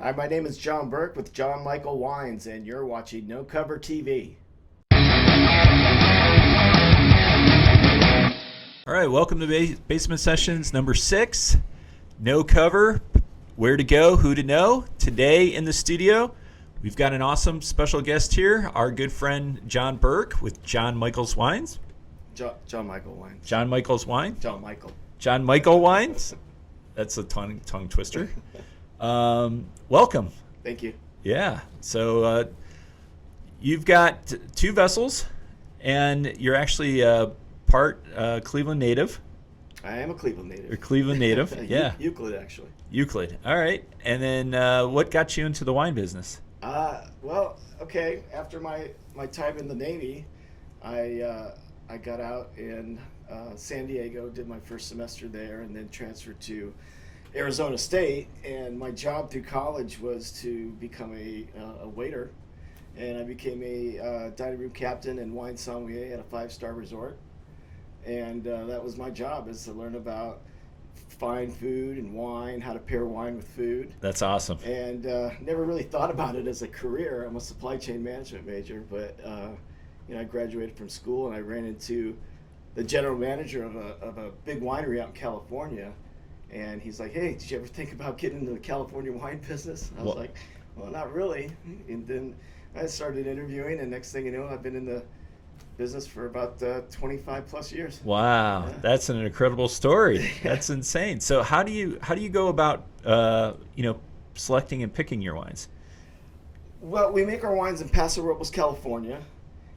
Hi, my name is John Burke with John Michael Wines, and you're watching No Cover TV. All right, welcome to Basement Sessions number 6. No cover, where to go, who to know. Today in the studio, we've got an awesome special guest here, our good friend John Burke with John Michael's Wines. John Michael Wines. John Michael's Wine? John Michael. John Michael Wines? That's a tongue twister. Welcome. Thank you. Yeah, so you've got 2 vessels, and you're actually part Cleveland native. I am a Cleveland native. You're Cleveland native, yeah. Euclid, actually. Euclid. All right. And then what got you into the wine business? After my time in the Navy, I got out in San Diego, did my first semester there, and then transferred to Arizona State. And my job through college was to become a waiter. And I became a dining room captain and wine sommelier at a 5-star resort. And that was my job, is to learn about fine food and wine, how to pair wine with food. That's awesome. And never really thought about it as a career. I'm a supply chain management major, but I graduated from school and I ran into the general manager of a big winery out in California. And he's like, "Hey, did you ever think about getting into the California wine business?" I was like, "Well, not really." And then I started interviewing, and next thing you know, I've been in the business for about 25 plus years. Wow, yeah. That's an incredible story. That's insane. So how do you go about selecting and picking your wines? Well, we make our wines in Paso Robles, California,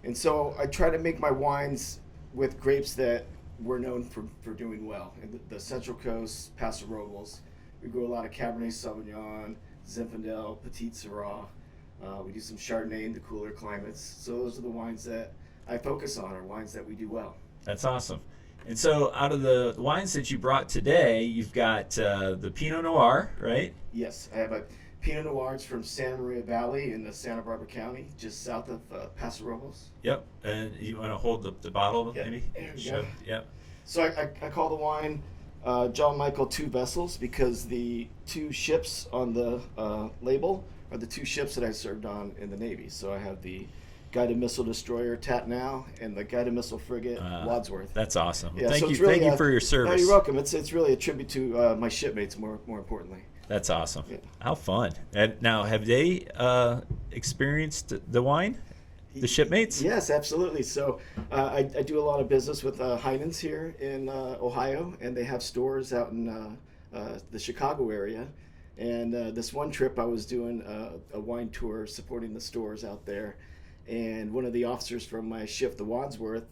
and so I try to make my wines with grapes that we're known for doing well. In the Central Coast, Paso Robles, we grow a lot of Cabernet Sauvignon, Zinfandel, Petit Syrah. We do some Chardonnay in the cooler climates. So those are the wines that I focus on, are wines that we do well. That's awesome. And so out of the wines that you brought today, you've got the Pinot Noir, right? Yes, I have a Pinot Noir. It's from Santa Maria Valley in the Santa Barbara County, just south of Paso Robles. Yep. And you want to hold the bottle, maybe? There we go. Yep. So I call the wine John Michael 2 Vessels because the 2 ships on the label are the 2 ships that I served on in the Navy. So I have the guided missile destroyer Tatnall and the guided missile frigate Wadsworth. That's awesome. Yeah, thank so you. Really, thank you for your service. No, you're welcome. It's really a tribute to my shipmates, more importantly. That's awesome. Yeah. How fun. And now, have they experienced the wine, the shipmates? Yes, absolutely. So I do a lot of business with Heinen's here in Ohio, and they have stores out in the Chicago area. And this one trip I was doing a wine tour supporting the stores out there. And one of the officers from my ship, the Wadsworth,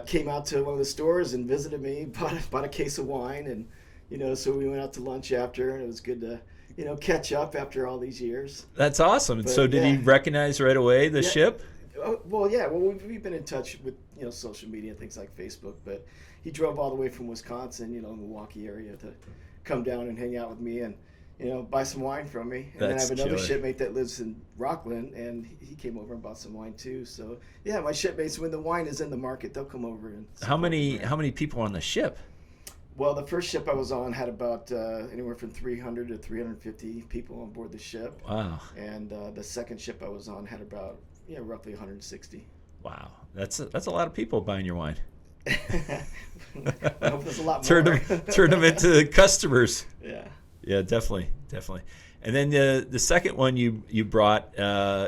came out to one of the stores and visited me, bought a case of wine, and so we went out to lunch after, and it was good to catch up after all these years. That's awesome. But, so did he recognize right away the ship? Well, we've been in touch with social media and things like Facebook, but he drove all the way from Wisconsin, Milwaukee area, to come down and hang out with me and buy some wine from me. And then I have another shipmate that lives in Rockland, and he came over and bought some wine too. So yeah, my shipmates, when the wine is in the market, they'll come over and How many people on the ship? Well, the first ship I was on had about anywhere from 300 to 350 people on board the ship. Wow. And the second ship I was on had about roughly 160. Wow, that's a lot of people buying your wine. I hope there's a lot more. Turn them into customers. Yeah. Yeah, definitely. And then the second one you brought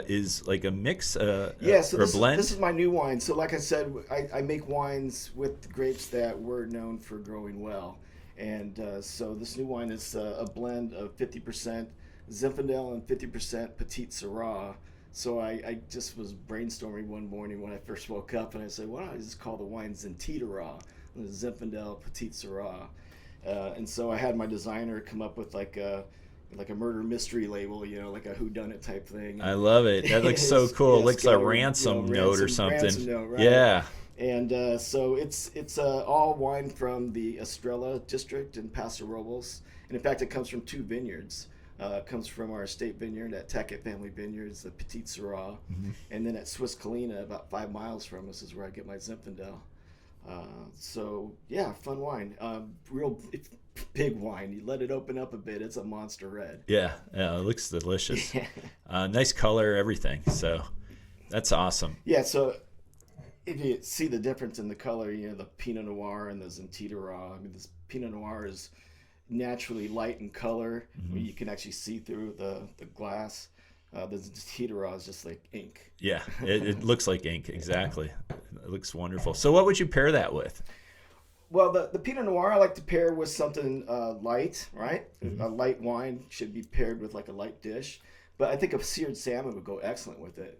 is like a mix, or a blend? This is my new wine. So like I said, I make wines with grapes that we're known for growing well. And so this new wine is a blend of 50% Zinfandel and 50% Petit Syrah. So I just was brainstorming one morning when I first woke up, and I said, why don't I just call the wine Zinfandel, Zinfandel Petit Syrah. And so I had my designer come up with like a murder mystery label, like a whodunit type thing. I love it. That looks so cool. It looks like a ransom note or something. Ransom note, right? Yeah. And so it's all wine from the Estrella district in Paso Robles. And in fact, it comes from 2 vineyards. It comes from our estate vineyard at Tackett Family Vineyards, the Petit Syrah. Mm-hmm. And then at Swiss Colina, about 5 miles from us, is where I get my Zinfandel. So yeah, fun wine. Real big wine. You let it open up a bit, it's a monster red. Yeah, it looks delicious. Yeah. Nice color, everything. So that's awesome. Yeah. So if you see the difference in the color, the Pinot Noir and the Zenitera. I mean, this Pinot Noir is naturally light in color. Mm-hmm. You can actually see through the glass. The Zenitera is just like ink. Yeah, it looks like ink. Exactly. It looks wonderful. So what would you pair that with? Well, the Pinot Noir I like to pair with something light, right? Mm-hmm. A light wine should be paired with like a light dish. But I think a seared salmon would go excellent with it.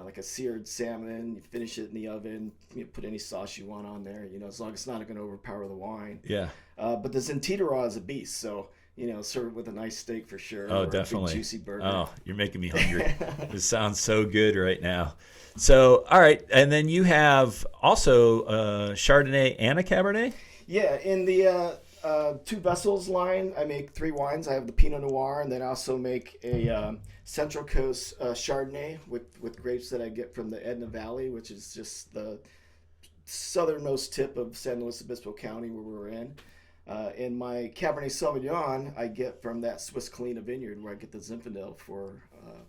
Like a seared salmon, you finish it in the oven, put any sauce you want on there, as long as it's not going to overpower the wine. Yeah. But the Zenitera is a beast, so, serve it with a nice steak for sure. Oh, or definitely. A big juicy burger. Oh, you're making me hungry. It sounds so good right now. So, all right. And then you have also Chardonnay and a Cabernet? Yeah, in the Two Vessels line, I make 3 wines. I have the Pinot Noir, and then I also make a Central Coast Chardonnay with grapes that I get from the Edna Valley, which is just the southernmost tip of San Luis Obispo County where we're in. And my Cabernet Sauvignon I get from that Swiss Colina vineyard where I get the Zinfandel for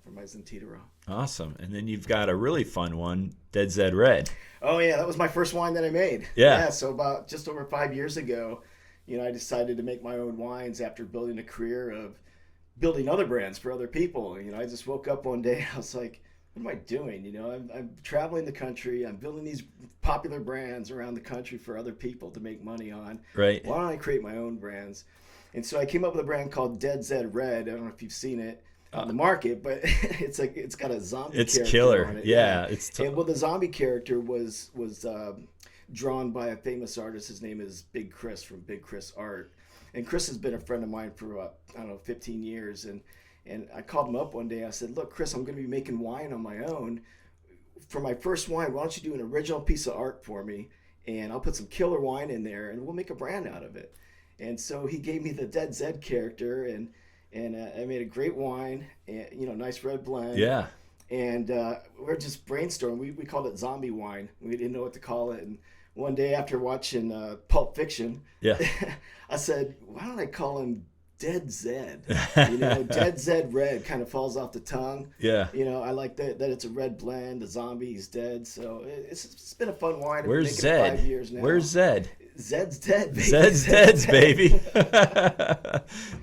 my Zenitera. Awesome. And then you've got a really fun one, Dead Zed Red. Oh yeah, that was my first wine that I made. Yeah. So about just over 5 years ago, I decided to make my own wines after building a career of building other brands for other people. I just woke up one day, I was like, what am I doing? I'm traveling the country. I'm building these popular brands around the country for other people to make money on. Right. Why don't I create my own brands? And so I came up with a brand called Dead Zed Red. I don't know if you've seen it on the market, but it's got a zombie character killer. on it. Yeah. And the zombie character was drawn by a famous artist. His name is Big Chris from Big Chris Art. And Chris has been a friend of mine for, 15 years. And I called him up one day. I said, look, Chris, I'm going to be making wine on my own. For my first wine, why don't you do an original piece of art for me? And I'll put some killer wine in there, and we'll make a brand out of it. And so he gave me the Dead Zed character, and I made a great wine, and, nice red blend. Yeah. And we're just brainstorming. We called it zombie wine. We didn't know what to call it. And one day after watching Pulp Fiction, yeah, I said, why don't I call him Dead Zed? Dead Zed Red kind of falls off the tongue. Yeah. I like that it's a red blend. The zombie, he's dead. So it's been a fun wine. Where's I've been Zed? making it 5 years now. Where's Zed? Zed's dead, baby. Zed's dead, baby.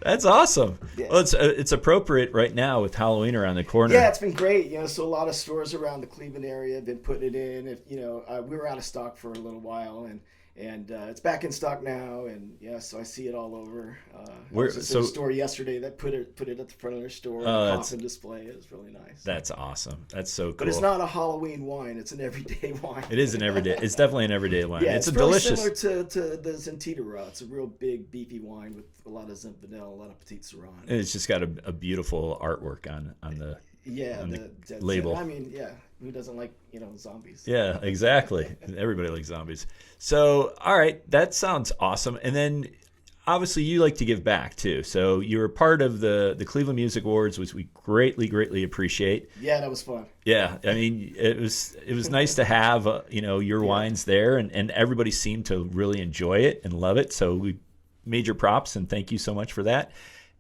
That's awesome. Yeah. Well, it's appropriate right now with Halloween around the corner. Yeah, it's been great. So a lot of stores around the Cleveland area have been putting it in. We were out of stock for a little while, and it's back in stock now. And so I see it all over. I was just in a store yesterday that put it at the front of their store. The coffin display. It was really nice. That's awesome. That's so cool. But it's not a Halloween wine. It's an everyday wine. It is an everyday. It's definitely an everyday wine. Yeah, it's a really delicious. Similar to the Zenitera. It's a real big beefy wine with a lot of Zinfandel, a lot of Petit Sirah. And it's just got a beautiful artwork on the the label. I mean, who doesn't like zombies? Yeah, exactly. Everybody likes zombies. So, all right, that sounds awesome. And then, obviously, you like to give back too. So you were part of the Cleveland Music Awards, which we greatly appreciate. Yeah, that was fun. Yeah, I mean, it was nice to have your wines there, and everybody seemed to really enjoy it and love it. So we major props and thank you so much for that.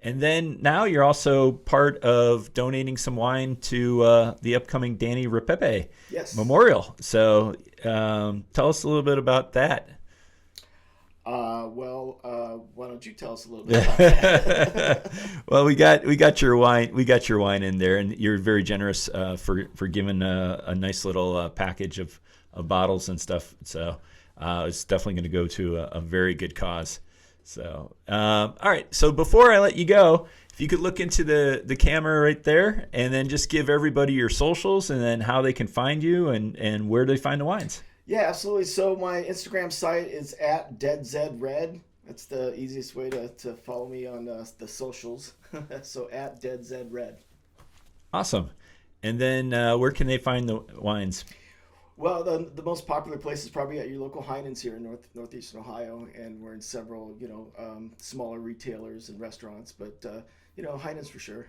And then now you're also part of donating some wine to the upcoming Danny Repepe Memorial. So tell us a little bit about that. Why don't you tell us a little bit about that? Well, we got your wine. We got your wine in there, and you're very generous for giving a nice little package of bottles and stuff. So it's definitely going to go to a very good cause. So, all right. So before I let you go, if you could look into the camera right there and then just give everybody your socials and then how they can find you and where they find the wines. Yeah, absolutely. So my Instagram site is @DeadZedRed. That's the easiest way to follow me on the socials. So @DeadZedRed. Awesome. And then where can they find the wines? Well, the most popular place is probably at your local Heinen's here in northeastern Ohio, and we're in several, smaller retailers and restaurants, but, Heinen's for sure.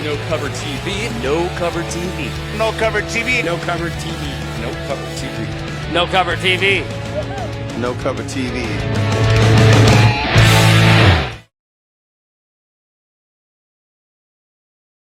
No Cover TV. No Cover TV. No Cover TV. No Cover TV. No Cover TV. No Cover TV. No Cover TV.